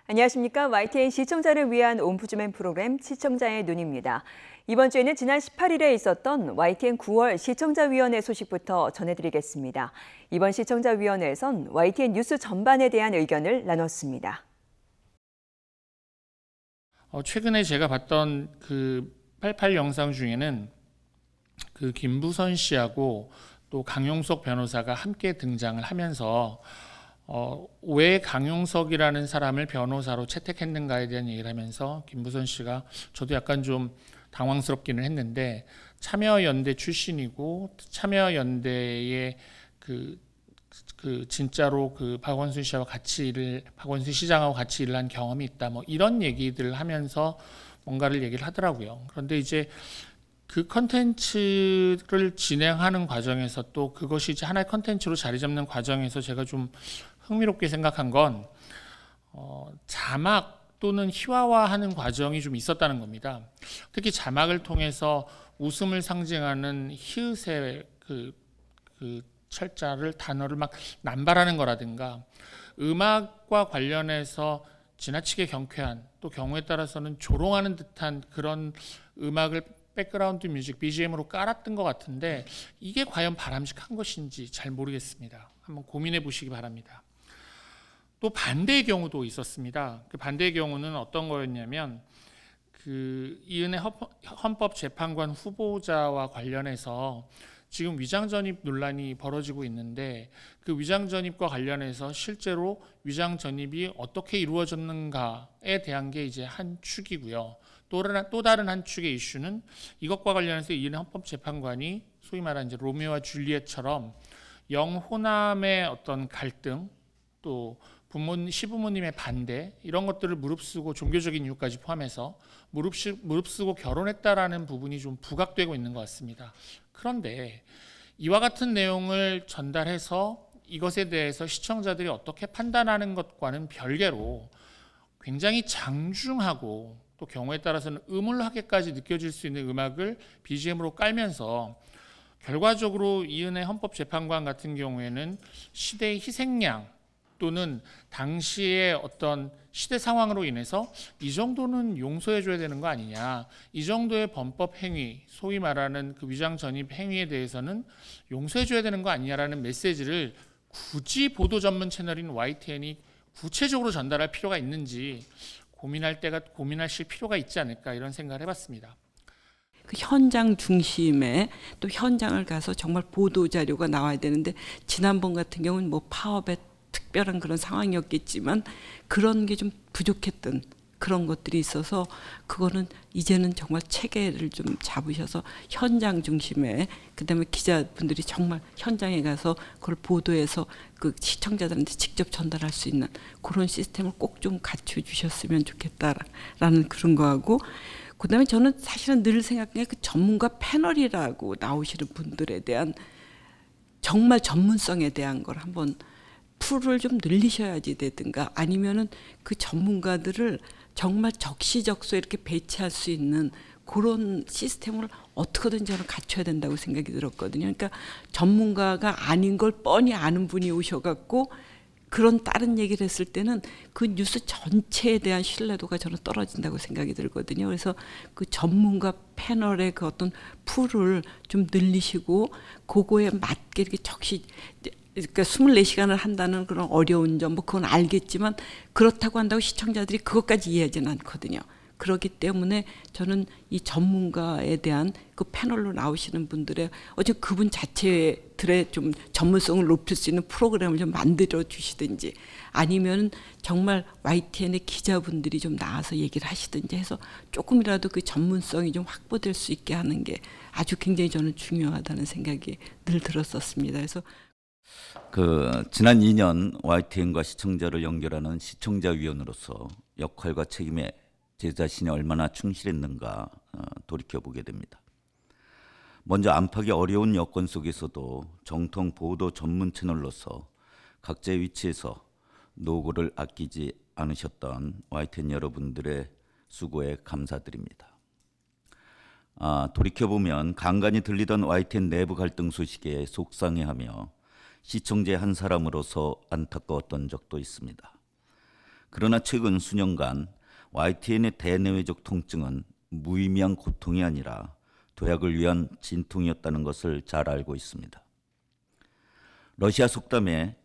안녕하십니까. YTN 시청자를 위한 온부즈맨 프로그램 시청자의 눈입니다. 이번 주에는 지난 18일에 있었던 YTN 9월 시청자위원회 소식부터 전해드리겠습니다. 이번 시청자위원회에선 YTN 뉴스 전반에 대한 의견을 나눴습니다. 최근에 제가 봤던 그 88 영상 중에는 그 김부선 씨하고 또 강용석 변호사가 함께 등장을 하면서 왜 강용석이라는 사람을 변호사로 채택했는가에 대한 얘기를 하면서 김부선 씨가 저도 약간 좀 당황스럽기는 했는데 참여연대 출신이고 참여연대의 그 진짜로 그 박원순 시장하고 같이 일을 한 경험이 있다, 뭐 이런 얘기들을 하면서 뭔가를 얘기를 하더라고요. 그런데 이제 그 컨텐츠를 진행하는 과정에서 또 그것이 이제 하나의 컨텐츠로 자리 잡는 과정에서 제가 좀 흥미롭게 생각한 건 자막 또는 희화화하는 과정이 좀 있었다는 겁니다. 특히 자막을 통해서 웃음을 상징하는 히읗의 그 철자를 단어를 막 남발하는 거라든가 음악과 관련해서 지나치게 경쾌한 또 경우에 따라서는 조롱하는 듯한 그런 음악을 백그라운드 뮤직 BGM으로 깔았던 것 같은데 이게 과연 바람직한 것인지 잘 모르겠습니다. 한번 고민해 보시기 바랍니다. 또 반대의 경우도 있었습니다. 그 반대의 경우는 어떤 거였냐면 그 이은혜 헌법재판관 후보자와 관련해서 지금 위장전입 논란이 벌어지고 있는데 그 위장전입과 관련해서 실제로 위장전입이 어떻게 이루어졌는가에 대한 게 이제 한 축이고요. 또 다른 한 축의 이슈는 이것과 관련해서 이은혜 헌법재판관이 소위 말하는 이제 로미오와 줄리엣처럼 영호남의 어떤 갈등 또 시부모님의 반대 이런 것들을 무릅쓰고 종교적인 이유까지 포함해서 무릅쓰고 결혼했다라는 부분이 좀 부각되고 있는 것 같습니다. 그런데 이와 같은 내용을 전달해서 이것에 대해서 시청자들이 어떻게 판단하는 것과는 별개로 굉장히 장중하고 또 경우에 따라서는 음울하게까지 느껴질 수 있는 음악을 BGM으로 깔면서 결과적으로 이은혜 헌법재판관 같은 경우에는 시대의 희생양 또는 당시의 어떤 시대 상황으로 인해서 이 정도는 용서해줘야 되는 거 아니냐, 이 정도의 범법 행위, 소위 말하는 그 위장 전입 행위에 대해서는 용서해줘야 되는 거 아니냐라는 메시지를 굳이 보도 전문 채널인 YTN이 구체적으로 전달할 필요가 있는지 고민하실 필요가 있지 않을까 이런 생각을 해봤습니다. 그 현장 중심에 또 현장을 가서 정말 보도 자료가 나와야 되는데 지난번 같은 경우는 뭐 파업에 특별한 그런 상황이었겠지만 그런 게 좀 부족했던 그런 것들이 있어서 그거는 이제는 정말 체계를 좀 잡으셔서 현장 중심에 그다음에 기자분들이 정말 현장에 가서 그걸 보도해서 그 시청자들한테 직접 전달할 수 있는 그런 시스템을 꼭 좀 갖춰주셨으면 좋겠다라는 그런 거하고 그다음에 저는 사실은 늘 생각해 그 전문가 패널이라고 나오시는 분들에 대한 정말 전문성에 대한 걸 한번 풀을 좀 늘리셔야지 되든가 아니면은 그 전문가들을 정말 적시적소에 이렇게 배치할 수 있는 그런 시스템을 어떻게든 저는 갖춰야 된다고 생각이 들었거든요. 그러니까 전문가가 아닌 걸 뻔히 아는 분이 오셔갖고 그런 다른 얘기를 했을 때는 그 뉴스 전체에 대한 신뢰도가 저는 떨어진다고 생각이 들거든요. 그래서 그 전문가 패널의 그 어떤 풀을 좀 늘리시고 그거에 맞게 이렇게 그러니까 24시간을 한다는 그런 어려운 점, 뭐 그건 알겠지만 그렇다고 한다고 시청자들이 그것까지 이해하지는 않거든요. 그렇기 때문에 저는 이 전문가에 대한 그 패널로 나오시는 분들의 어쨌든 그분 자체들의 좀 전문성을 높일 수 있는 프로그램을 좀 만들어 주시든지 아니면 정말 YTN의 기자분들이 좀 나와서 얘기를 하시든지 해서 조금이라도 그 전문성이 좀 확보될 수 있게 하는 게 아주 굉장히 저는 중요하다는 생각이 늘 들었었습니다. 그래서 지난 2년 YTN과 시청자를 연결하는 시청자위원으로서 역할과 책임에 제 자신이 얼마나 충실했는가 돌이켜보게 됩니다. 먼저 안팎이 어려운 여건 속에서도 정통 보도 전문 채널로서 각자의 위치에서 노고를 아끼지 않으셨던 YTN 여러분들의 수고에 감사드립니다. 돌이켜보면 간간히 들리던 YTN 내부 갈등 소식에 속상해하며 시청자의 한 사람으로서 안타까웠던 적도 있습니다. 그러나 최근 수년간 YTN의 대내외적 통증은 무의미한 고통이 아니라 도약을 위한 진통이었다는 것을 잘 알고 있습니다. 러시아 속담에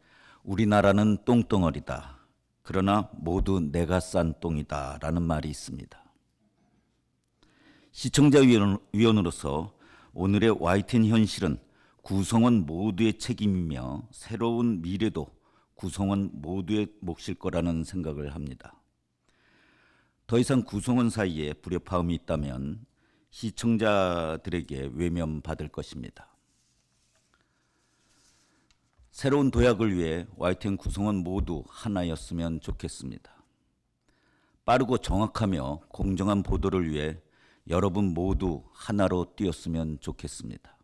우리나라는 똥덩어리다. 그러나 모두 내가 싼 똥이다 라는 말이 있습니다. 시청자위원으로서 오늘의 YTN 현실은 구성원 모두의 책임이며 새로운 미래도 구성원 모두의 몫일 거라는 생각을 합니다. 더 이상 구성원 사이에 불협화음이 있다면 시청자들에게 외면받을 것입니다. 새로운 도약을 위해 YTN 구성원 모두 하나였으면 좋겠습니다. 빠르고 정확하며 공정한 보도를 위해 여러분 모두 하나로 뛰었으면 좋겠습니다.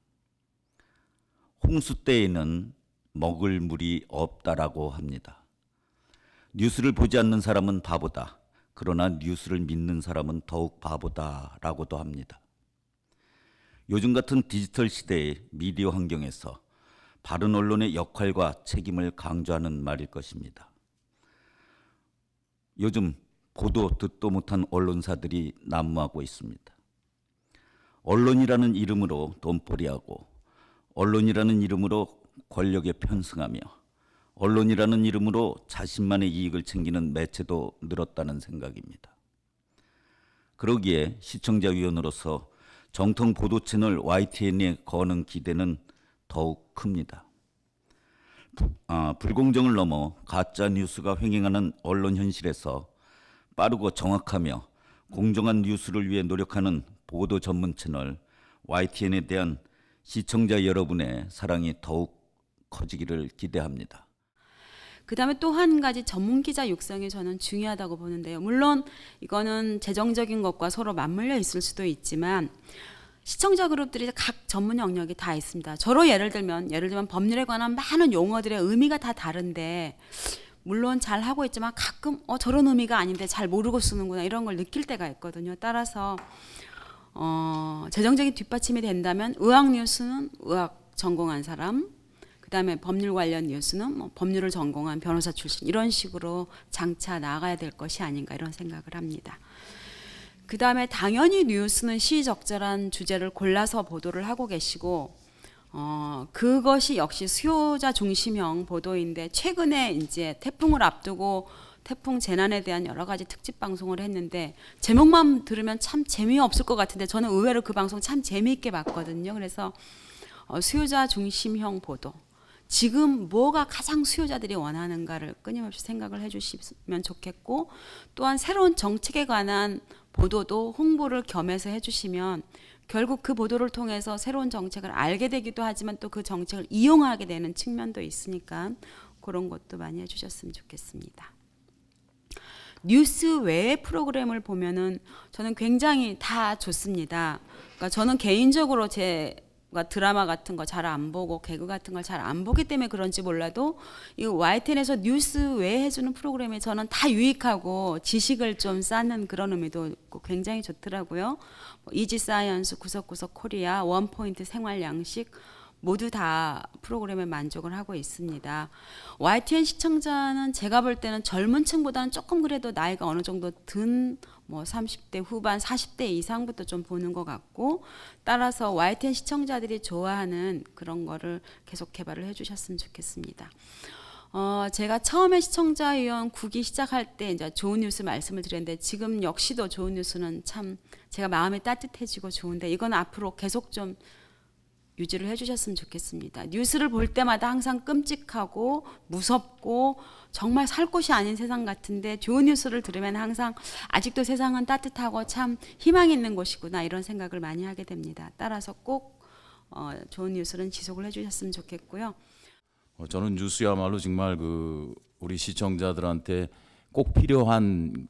홍수 때에는 먹을 물이 없다라고 합니다. 뉴스를 보지 않는 사람은 바보다. 그러나 뉴스를 믿는 사람은 더욱 바보다라고도 합니다. 요즘 같은 디지털 시대의 미디어 환경에서 바른 언론의 역할과 책임을 강조하는 말일 것입니다. 요즘 보도 듣도 못한 언론사들이 난무하고 있습니다. 언론이라는 이름으로 돈벌이하고 언론이라는 이름으로 권력에 편승하며 언론이라는 이름으로 자신만의 이익을 챙기는 매체도 늘었다는 생각입니다. 그러기에 시청자위원으로서 정통 보도 채널 YTN에 거는 기대는 더욱 큽니다. 불공정을 넘어 가짜 뉴스가 횡행하는 언론 현실에서 빠르고 정확하며 공정한 뉴스를 위해 노력하는 보도 전문 채널 YTN에 대한 시청자 여러분의 사랑이 더욱 커지기를 기대합니다. 그다음에 또 한 가지 전문 기자 육성이 저는 중요하다고 보는데요. 물론 이거는 재정적인 것과 서로 맞물려 있을 수도 있지만 시청자 그룹들이 각 전문 영역이 다 있습니다. 저로 예를 들면 법률에 관한 많은 용어들의 의미가 다 다른데 물론 잘 하고 있지만 가끔 저런 의미가 아닌데 잘 모르고 쓰는구나 이런 걸 느낄 때가 있거든요. 따라서 재정적인 뒷받침이 된다면 의학 뉴스는 의학 전공한 사람, 그다음에 법률 관련 뉴스는 법률을 전공한 변호사 출신 이런 식으로 장차 나아가야 될 것이 아닌가 이런 생각을 합니다. 그다음에 당연히 뉴스는 시의적절한 주제를 골라서 보도를 하고 계시고 그것이 역시 수요자 중심형 보도인데 최근에 이제 태풍을 앞두고 태풍 재난에 대한 여러 가지 특집 방송을 했는데 제목만 들으면 참 재미없을 것 같은데 저는 의외로 그 방송 참 재미있게 봤거든요. 그래서 수요자 중심형 보도 지금 뭐가 가장 수요자들이 원하는가를 끊임없이 생각을 해주시면 좋겠고 또한 새로운 정책에 관한 보도도 홍보를 겸해서 해주시면 결국 그 보도를 통해서 새로운 정책을 알게 되기도 하지만 또 그 정책을 이용하게 되는 측면도 있으니까 그런 것도 많이 해주셨으면 좋겠습니다. 뉴스 외의 프로그램을 보면은 저는 굉장히 다 좋습니다. 그러니까 저는 개인적으로 제가 드라마 같은 거 잘 안 보고 개그 같은 걸 잘 안 보기 때문에 그런지 몰라도 이 YTN에서 뉴스 외에 해주는 프로그램이 저는 다 유익하고 지식을 좀 쌓는 그런 의미도 있고 굉장히 좋더라고요. 이지 사이언스, 구석구석 코리아, 원포인트 생활 양식 모두 다 프로그램에 만족을 하고 있습니다. YTN 시청자는 제가 볼 때는 젊은 층보다는 조금 그래도 나이가 어느 정도 든 30대 후반, 40대 이상부터 좀 보는 것 같고 따라서 YTN 시청자들이 좋아하는 그런 거를 계속 개발을 해주셨으면 좋겠습니다. 제가 처음에 시청자위원 9기 시작할 때 이제 좋은 뉴스 말씀을 드렸는데 지금 역시도 좋은 뉴스는 참 제가 마음이 따뜻해지고 좋은데 이건 앞으로 계속 좀 유지를 해주셨으면 좋겠습니다. 뉴스를 볼 때마다 항상 끔찍하고 무섭고 정말 살 곳이 아닌 세상 같은데 좋은 뉴스를 들으면 항상 아직도 세상은 따뜻하고 참 희망이 있는 곳이구나 이런 생각을 많이 하게 됩니다. 따라서 꼭 좋은 뉴스는 지속을 해주셨으면 좋겠고요. 저는 뉴스야말로 정말 우리 시청자들한테 꼭 필요한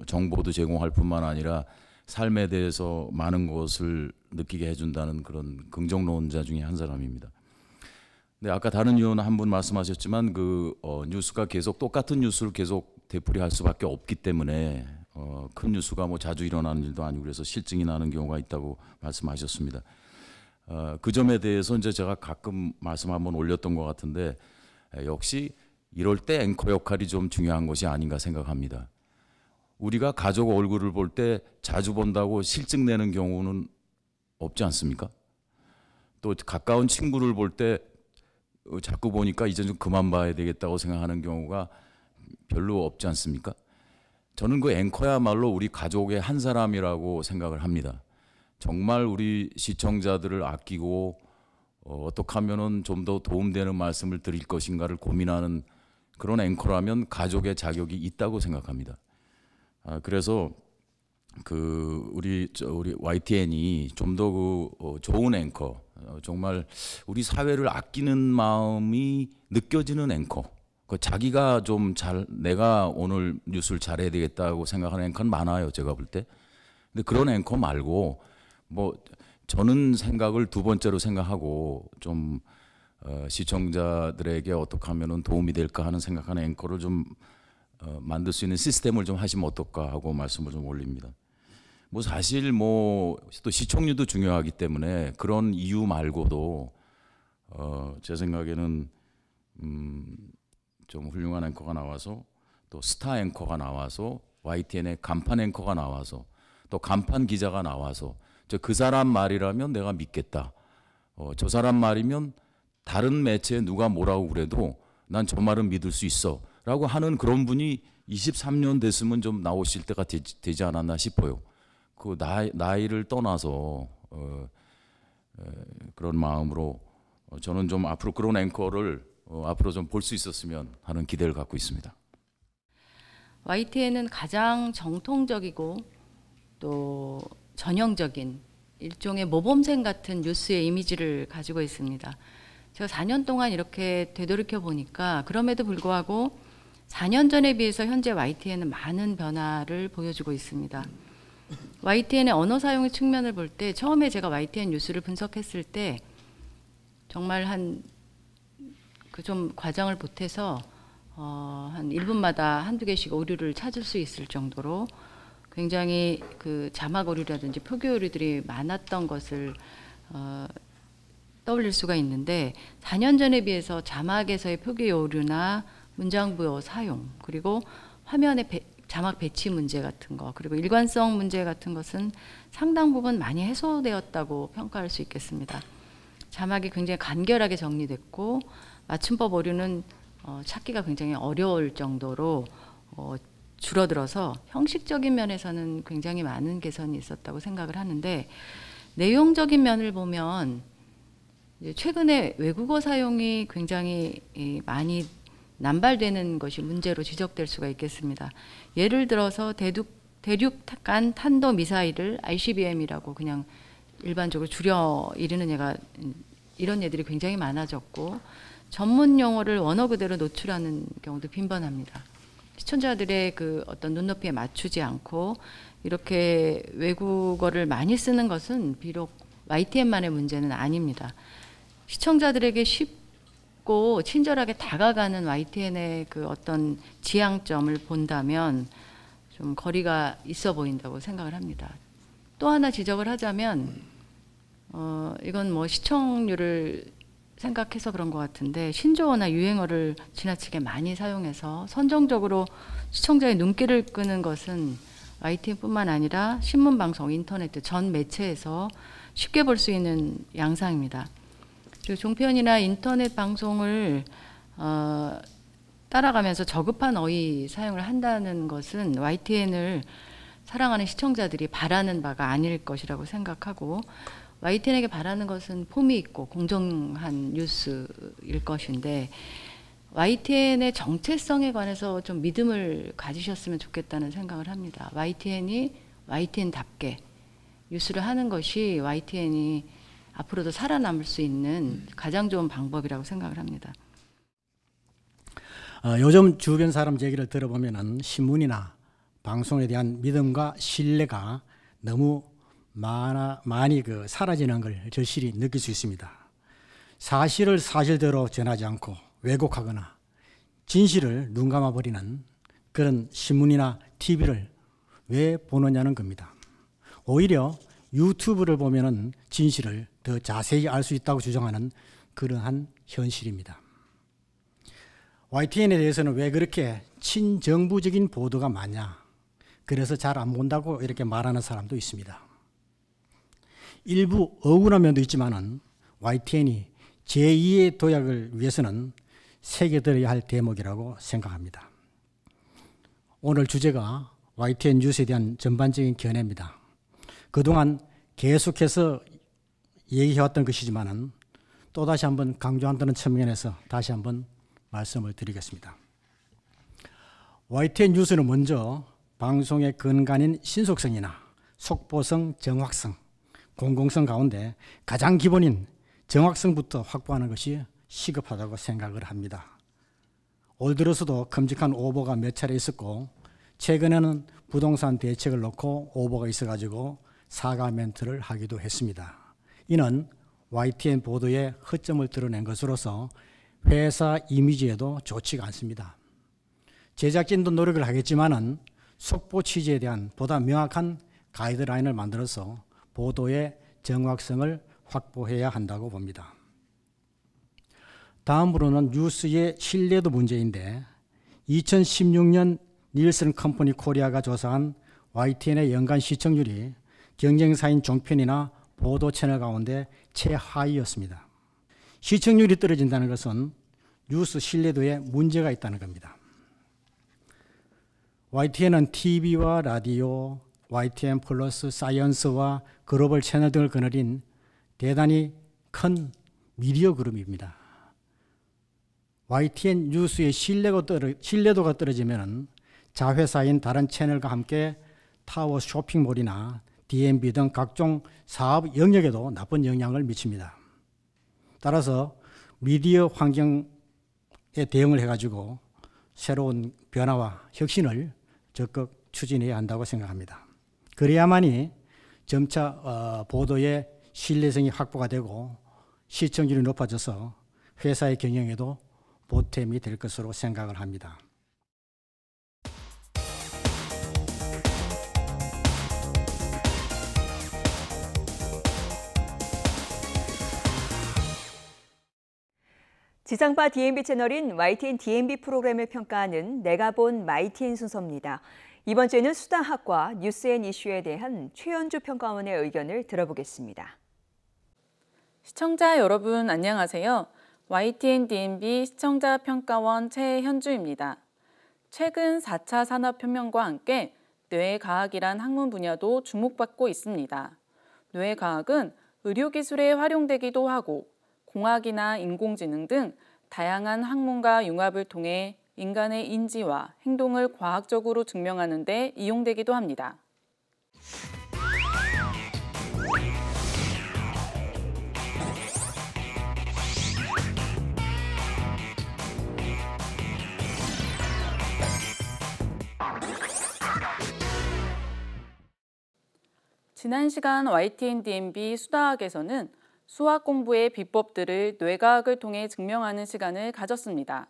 정보도 제공할 뿐만 아니라 삶에 대해서 많은 것을 느끼게 해준다는 그런 긍정론자 중에 한 사람입니다. 근데 아까 다른 의원 한 분 말씀하셨지만 뉴스가 계속 똑같은 뉴스를 계속 되풀이할 수밖에 없기 때문에 큰 뉴스가 자주 일어나는 일도 아니고 그래서 실증이 나는 경우가 있다고 말씀하셨습니다. 그 점에 대해서 이제 제가 가끔 말씀 한번 올렸던 것 같은데 역시 이럴 때 앵커 역할이 좀 중요한 것이 아닌가 생각합니다. 우리가 가족 얼굴을 볼 때 자주 본다고 실증 내는 경우는 없지 않습니까? 또 가까운 친구를 볼 때 자꾸 보니까 이제 좀 그만 봐야 되겠다고 생각하는 경우가 별로 없지 않습니까? 저는 그 앵커야말로 우리 가족의 한 사람이라고 생각을 합니다. 정말 우리 시청자들을 아끼고 어떻게 하면은 좀 더 도움되는 말씀을 드릴 것인가를 고민하는 그런 앵커라면 가족의 자격이 있다고 생각합니다. 그래서 우리 YTN이 좀 더 좋은 앵커, 정말 우리 사회를 아끼는 마음이 느껴지는 앵커, 자기가 좀 내가 오늘 뉴스를 잘해야 되겠다고 생각하는 앵커는 많아요, 제가 볼 때. 근데 그런 앵커 말고 저는 생각을 두 번째로 생각하고 좀 시청자들에게 어떻게 하면은 도움이 될까 하는 생각하는 앵커를 좀 만들 수 있는 시스템을 좀 하시면 어떨까 하고 말씀을 좀 올립니다. 사실 또 시청률도 중요하기 때문에 그런 이유 말고도 제 생각에는 좀 훌륭한 앵커가 나와서 또 스타 앵커가 나와서 YTN의 간판 앵커가 나와서 또 간판 기자가 나와서 그 사람 말이라면 내가 믿겠다. 저 사람 말이면 다른 매체에 누가 뭐라고 그래도 난 저 말은 믿을 수 있어 라고 하는 그런 분이 23년 됐으면 좀 나오실 때가 되지 않았나 싶어요. 그 나이를 떠나서 그런 마음으로 저는 좀 앞으로 그런 앵커를 앞으로 좀 볼 수 있었으면 하는 기대를 갖고 있습니다. YTN은 가장 정통적이고 또 전형적인 일종의 모범생 같은 뉴스의 이미지를 가지고 있습니다. 제가 4년 동안 이렇게 되돌이켜 보니까 그럼에도 불구하고 4년 전에 비해서 현재 YTN은 많은 변화를 보여주고 있습니다. YTN의 언어 사용의 측면을 볼 때 처음에 제가 YTN 뉴스를 분석했을 때 정말 좀 과정을 보태서 한 1분마다 한두 개씩 오류를 찾을 수 있을 정도로 굉장히 그 자막 오류라든지 표기 오류들이 많았던 것을 떠올릴 수가 있는데 4년 전에 비해서 자막에서의 표기 오류나 문장 부여 사용 그리고 화면의 자막 배치 문제 같은 거 그리고 일관성 문제 같은 것은 상당 부분 많이 해소되었다고 평가할 수 있겠습니다. 자막이 굉장히 간결하게 정리됐고 맞춤법 오류는 찾기가 굉장히 어려울 정도로 줄어들어서 형식적인 면에서는 굉장히 많은 개선이 있었다고 생각을 하는데 내용적인 면을 보면 최근에 외국어 사용이 굉장히 많이 남발되는 것이 문제로 지적될 수가 있겠습니다. 예를 들어서 대륙간 탄도 미사일을 ICBM이라고 그냥 일반적으로 줄여 이르는 이런 예들이 굉장히 많아졌고 전문 용어를 원어 그대로 노출하는 경우도 빈번합니다. 시청자들의 그 어떤 눈높이에 맞추지 않고 이렇게 외국어를 많이 쓰는 것은 비록 YTN만의 문제는 아닙니다. 시청자들에게 쉽고 친절하게 다가가는 YTN의 그 어떤 지향점을 본다면 좀 거리가 있어 보인다고 생각을 합니다. 또 하나 지적을 하자면 이건 시청률을 생각해서 그런 것 같은데 신조어나 유행어를 지나치게 많이 사용해서 선정적으로 시청자의 눈길을 끄는 것은 YTN뿐만 아니라 신문, 방송, 인터넷 전 매체에서 쉽게 볼 수 있는 양상입니다. 그리고 종편이나 인터넷 방송을 따라가면서 저급한 어휘 사용을 한다는 것은 YTN을 사랑하는 시청자들이 바라는 바가 아닐 것이라고 생각하고 YTN에게 바라는 것은 폼이 있고 공정한 뉴스일 것인데 YTN의 정체성에 관해서 좀 믿음을 가지셨으면 좋겠다는 생각을 합니다. YTN이 YTN답게 뉴스를 하는 것이 YTN이 앞으로도 살아남을 수 있는 가장 좋은 방법이라고 생각을 합니다. 요즘 주변 사람 얘기를 들어보면은 신문이나 방송에 대한 믿음과 신뢰가 너무 많이 사라지는 걸 절실히 느낄 수 있습니다. 사실을 사실대로 전하지 않고 왜곡하거나 진실을 눈감아 버리는 그런 신문이나 TV를 왜 보느냐는 겁니다. 오히려 유튜브를 보면은 진실을 더 자세히 알 수 있다고 주장하는 그러한 현실입니다. YTN에 대해서는 왜 그렇게 친정부적인 보도가 많냐, 그래서 잘 안 본다고 이렇게 말하는 사람도 있습니다. 일부 억울한 면도 있지만은 YTN이 제2의 도약을 위해서는 새겨들어야 할 대목이라고 생각합니다. 오늘 주제가 YTN 뉴스에 대한 전반적인 견해입니다. 그동안 계속해서 얘기해왔던 것이지만은 또다시 한번 강조한다는 측면에서 다시 한번 말씀을 드리겠습니다. YTN 뉴스는 먼저 방송의 근간인 신속성이나 속보성, 정확성, 공공성 가운데 가장 기본인 정확성부터 확보하는 것이 시급하다고 생각을 합니다. 올 들어서도 큼직한 오보가 몇 차례 있었고, 최근에는 부동산 대책을 놓고 오보가 있어가지고 사과 멘트를 하기도 했습니다. 이는 YTN 보도의 허점을 드러낸 것으로서 회사 이미지에도 좋지가 않습니다. 제작진도 노력을 하겠지만은 속보 취지에 대한 보다 명확한 가이드라인을 만들어서 보도의 정확성을 확보해야 한다고 봅니다. 다음으로는 뉴스의 신뢰도 문제인데, 2016년 닐슨 컴퍼니 코리아가 조사한 YTN의 연간 시청률이 경쟁사인 종편이나 보도 채널 가운데 최하위였습니다. 시청률이 떨어진다는 것은 뉴스 신뢰도에 문제가 있다는 겁니다. YTN은 TV와 라디오, YTN 플러스, 사이언스와 글로벌 채널 등을 거느린 대단히 큰 미디어 그룹입니다. YTN 뉴스의 신뢰도가 떨어지면 자회사인 다른 채널과 함께 타워 쇼핑몰이나 DMB 등 각종 사업 영역에도 나쁜 영향을 미칩니다. 따라서 미디어 환경에 대응을 해가지고 새로운 변화와 혁신을 적극 추진해야 한다고 생각합니다. 그래야만이 점차 보도의 신뢰성이 확보가 되고 시청률이 높아져서 회사의 경영에도 보탬이 될 것으로 생각을 합니다. 지상파 DMB 채널인 YTN DMB 프로그램을 평가하는 내가 본 YTN 순서입니다. 이번 주에는 수다학과 뉴스앤이슈에 대한 최현주 평가원의 의견을 들어보겠습니다. 시청자 여러분 안녕하세요. YTN DMB 시청자 평가원 최현주입니다. 최근 4차 산업혁명과 함께 뇌과학이란 학문 분야도 주목받고 있습니다. 뇌과학은 의료기술에 활용되기도 하고 공학이나 인공지능 등 다양한 학문과 융합을 통해 인간의 인지와 행동을 과학적으로 증명하는 데 이용되기도 합니다. 지난 시간 YTN DMB 수다학에서는 수학 공부의 비법들을 뇌과학을 통해 증명하는 시간을 가졌습니다.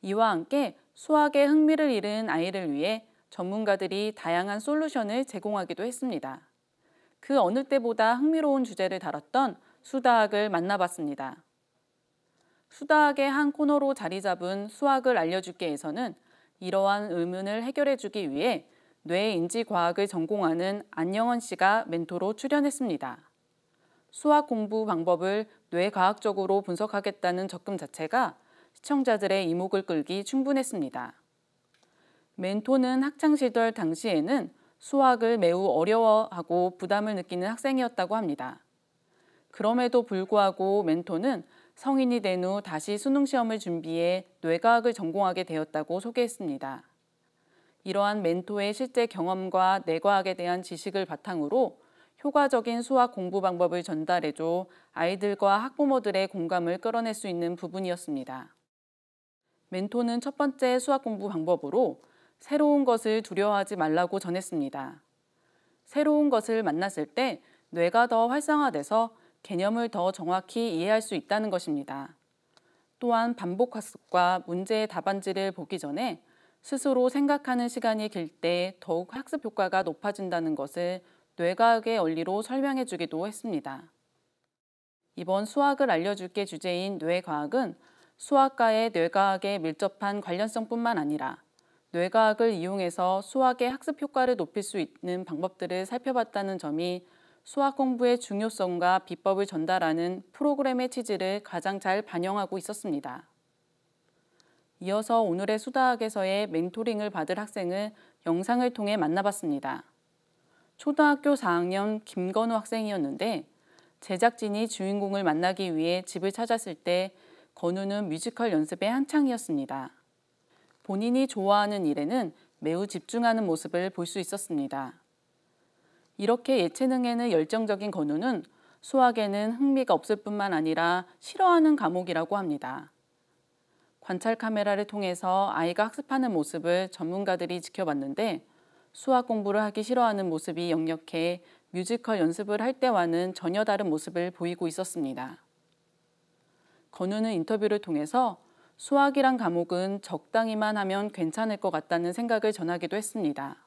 이와 함께 수학에 흥미를 잃은 아이를 위해 전문가들이 다양한 솔루션을 제공하기도 했습니다. 그 어느 때보다 흥미로운 주제를 다뤘던 수다학을 만나봤습니다. 수다학의 한 코너로 자리 잡은 수학을 알려줄게에서는 이러한 의문을 해결해주기 위해 뇌인지과학을 전공하는 안영원 씨가 멘토로 출연했습니다. 수학 공부 방법을 뇌과학적으로 분석하겠다는 접근 자체가 시청자들의 이목을 끌기 충분했습니다. 멘토는 학창시절 당시에는 수학을 매우 어려워하고 부담을 느끼는 학생이었다고 합니다. 그럼에도 불구하고 멘토는 성인이 된 후 다시 수능시험을 준비해 뇌과학을 전공하게 되었다고 소개했습니다. 이러한 멘토의 실제 경험과 뇌과학에 대한 지식을 바탕으로 효과적인 수학 공부 방법을 전달해줘 아이들과 학부모들의 공감을 끌어낼 수 있는 부분이었습니다. 멘토는 첫 번째 수학 공부 방법으로 새로운 것을 두려워하지 말라고 전했습니다. 새로운 것을 만났을 때 뇌가 더 활성화돼서 개념을 더 정확히 이해할 수 있다는 것입니다. 또한 반복 학습과 문제의 답안지를 보기 전에 스스로 생각하는 시간이 길 때 더욱 학습 효과가 높아진다는 것을 뇌과학의 원리로 설명해 주기도 했습니다. 이번 수학을 알려줄게 주제인 뇌과학은 수학과의 뇌과학에 밀접한 관련성뿐만 아니라 뇌과학을 이용해서 수학의 학습 효과를 높일 수 있는 방법들을 살펴봤다는 점이 수학 공부의 중요성과 비법을 전달하는 프로그램의 취지를 가장 잘 반영하고 있었습니다. 이어서 오늘의 수다학에서의 멘토링을 받을 학생을 영상을 통해 만나봤습니다. 초등학교 4학년 김건우 학생이었는데 제작진이 주인공을 만나기 위해 집을 찾았을 때 건우는 뮤지컬 연습에 한창이었습니다. 본인이 좋아하는 일에는 매우 집중하는 모습을 볼 수 있었습니다. 이렇게 예체능에는 열정적인 건우는 수학에는 흥미가 없을 뿐만 아니라 싫어하는 과목이라고 합니다. 관찰 카메라를 통해서 아이가 학습하는 모습을 전문가들이 지켜봤는데 수학 공부를 하기 싫어하는 모습이 역력해 뮤지컬 연습을 할 때와는 전혀 다른 모습을 보이고 있었습니다. 건우는 인터뷰를 통해서 수학이란 과목은 적당히만 하면 괜찮을 것 같다는 생각을 전하기도 했습니다.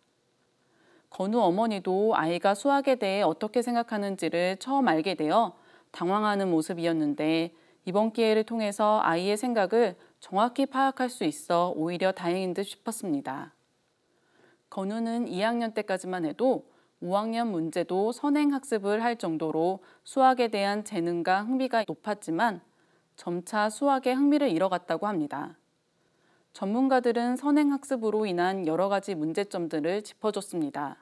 건우 어머니도 아이가 수학에 대해 어떻게 생각하는지를 처음 알게 되어 당황하는 모습이었는데 이번 기회를 통해서 아이의 생각을 정확히 파악할 수 있어 오히려 다행인 듯 싶었습니다. 건우는 2학년 때까지만 해도 5학년 문제도 선행학습을 할 정도로 수학에 대한 재능과 흥미가 높았지만 점차 수학에 흥미를 잃어갔다고 합니다. 전문가들은 선행학습으로 인한 여러 가지 문제점들을 짚어줬습니다.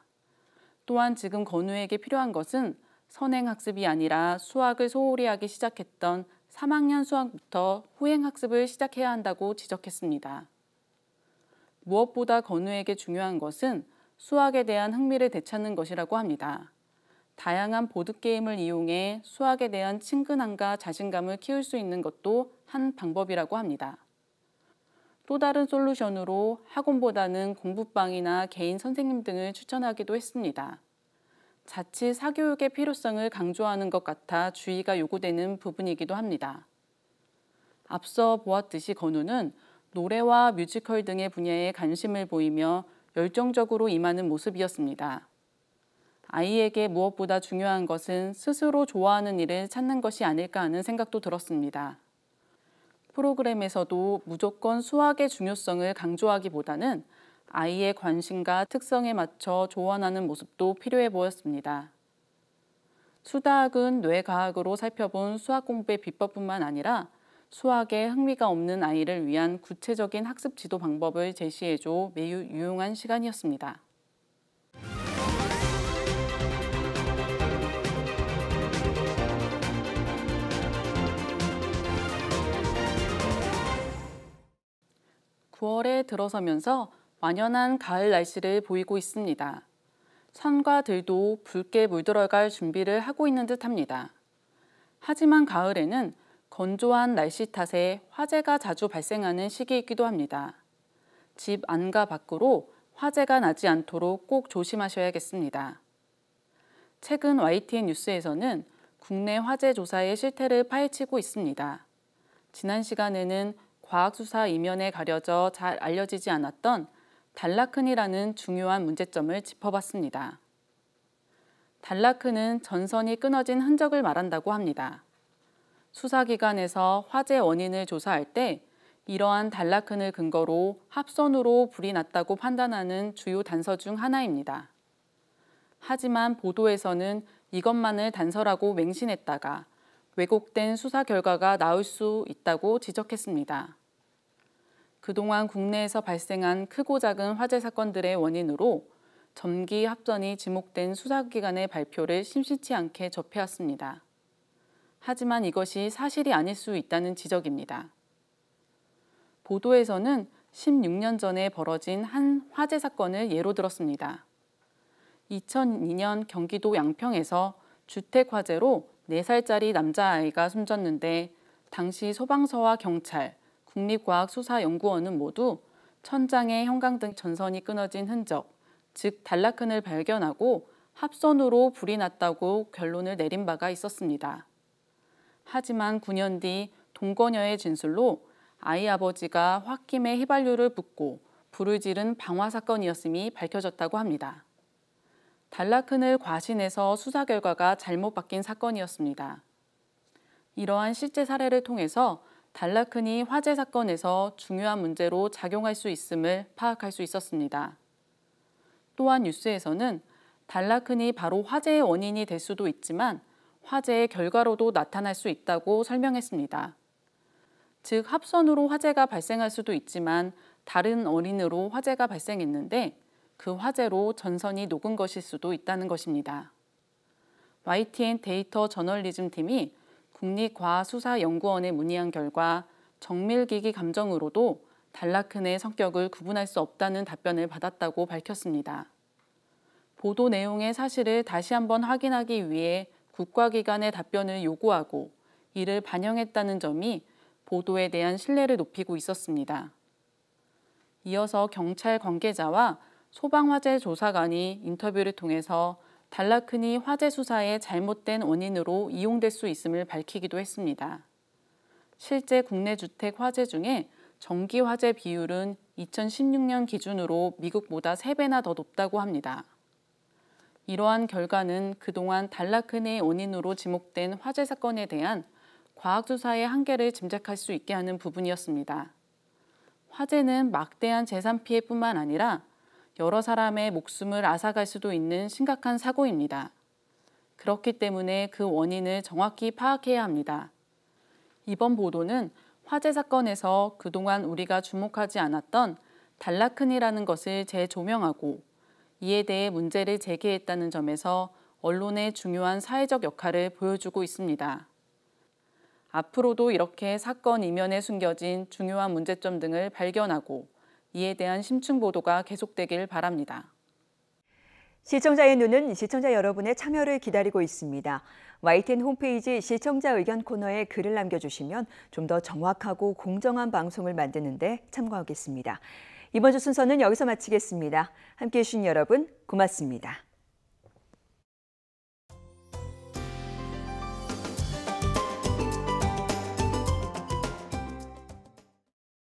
또한 지금 건우에게 필요한 것은 선행학습이 아니라 수학을 소홀히 하기 시작했던 3학년 수학부터 후행학습을 시작해야 한다고 지적했습니다. 무엇보다 건우에게 중요한 것은 수학에 대한 흥미를 되찾는 것이라고 합니다. 다양한 보드게임을 이용해 수학에 대한 친근함과 자신감을 키울 수 있는 것도 한 방법이라고 합니다. 또 다른 솔루션으로 학원보다는 공부방이나 개인 선생님 등을 추천하기도 했습니다. 자칫 사교육의 필요성을 강조하는 것 같아 주의가 요구되는 부분이기도 합니다. 앞서 보았듯이 건우는 노래와 뮤지컬 등의 분야에 관심을 보이며 열정적으로 임하는 모습이었습니다. 아이에게 무엇보다 중요한 것은 스스로 좋아하는 일을 찾는 것이 아닐까 하는 생각도 들었습니다. 프로그램에서도 무조건 수학의 중요성을 강조하기보다는 아이의 관심과 특성에 맞춰 조언하는 모습도 필요해 보였습니다. 수다학은 뇌과학으로 살펴본 수학 공부의 비법뿐만 아니라 수학에 흥미가 없는 아이를 위한 구체적인 학습 지도 방법을 제시해줘 매우 유용한 시간이었습니다. (9월에) 들어서면서 완연한 가을 날씨를 보이고 있습니다. 산과 들도 붉게 물들어갈 준비를 하고 있는 듯합니다. 하지만 가을에는 건조한 날씨 탓에 화재가 자주 발생하는 시기이기도 합니다. 집 안과 밖으로 화재가 나지 않도록 꼭 조심하셔야겠습니다. 최근 YTN 뉴스에서는 국내 화재 조사의 실태를 파헤치고 있습니다. 지난 시간에는 과학수사 이면에 가려져 잘 알려지지 않았던 단라큰이라는 중요한 문제점을 짚어봤습니다. 단라큰은 전선이 끊어진 흔적을 말한다고 합니다. 수사기관에서 화재 원인을 조사할 때 이러한 단라큰을 근거로 합선으로 불이 났다고 판단하는 주요 단서 중 하나입니다. 하지만 보도에서는 이것만을 단서라고 맹신했다가 왜곡된 수사 결과가 나올 수 있다고 지적했습니다. 그동안 국내에서 발생한 크고 작은 화재 사건들의 원인으로 점기 합선이 지목된 수사기관의 발표를 심심치 않게 접해왔습니다. 하지만 이것이 사실이 아닐 수 있다는 지적입니다. 보도에서는 16년 전에 벌어진 한 화재 사건을 예로 들었습니다. 2002년 경기도 양평에서 주택 화재로 4살짜리 남자아이가 숨졌는데 당시 소방서와 경찰, 국립과학수사연구원은 모두 천장에 형광등 전선이 끊어진 흔적, 즉 단라큰을 발견하고 합선으로 불이 났다고 결론을 내린 바가 있었습니다. 하지만 9년 뒤 동거녀의 진술로 아이 아버지가 홧김에 휘발유를 붓고 불을 지른 방화 사건이었음이 밝혀졌다고 합니다. 단라큰을 과신해서 수사 결과가 잘못 바뀐 사건이었습니다. 이러한 실제 사례를 통해서 달라크니 화재 사건에서 중요한 문제로 작용할 수 있음을 파악할 수 있었습니다. 또한 뉴스에서는 달라크니 바로 화재의 원인이 될 수도 있지만 화재의 결과로도 나타날 수 있다고 설명했습니다. 즉 합선으로 화재가 발생할 수도 있지만 다른 원인으로 화재가 발생했는데 그 화재로 전선이 녹은 것일 수도 있다는 것입니다. YTN 데이터 저널리즘 팀이 국립과학수사연구원에 문의한 결과 정밀기기 감정으로도 달라큰의 성격을 구분할 수 없다는 답변을 받았다고 밝혔습니다. 보도 내용의 사실을 다시 한번 확인하기 위해 국가기관의 답변을 요구하고 이를 반영했다는 점이 보도에 대한 신뢰를 높이고 있었습니다. 이어서 경찰 관계자와 소방화재조사관이 인터뷰를 통해서 달라크니 화재 수사의 잘못된 원인으로 이용될 수 있음을 밝히기도 했습니다. 실제 국내 주택 화재 중에 전기 화재 비율은 2016년 기준으로 미국보다 3배나 더 높다고 합니다. 이러한 결과는 그동안 달라크니의 원인으로 지목된 화재 사건에 대한 과학수사의 한계를 짐작할 수 있게 하는 부분이었습니다. 화재는 막대한 재산 피해뿐만 아니라 여러 사람의 목숨을 앗아갈 수도 있는 심각한 사고입니다. 그렇기 때문에 그 원인을 정확히 파악해야 합니다. 이번 보도는 화재 사건에서 그동안 우리가 주목하지 않았던 달라큰이라는 것을 재조명하고 이에 대해 문제를 제기했다는 점에서 언론의 중요한 사회적 역할을 보여주고 있습니다. 앞으로도 이렇게 사건 이면에 숨겨진 중요한 문제점 등을 발견하고 이에 대한 심층 보도가 계속되길 바랍니다. 시청자의 눈은 시청자 여러분의 참여를 기다리고 있습니다. YTN 홈페이지 시청자 의견 코너에 글을 남겨주시면 좀 더 정확하고 공정한 방송을 만드는 데 참고하겠습니다. 이번 주 순서는 여기서 마치겠습니다. 함께해 주신 여러분 고맙습니다.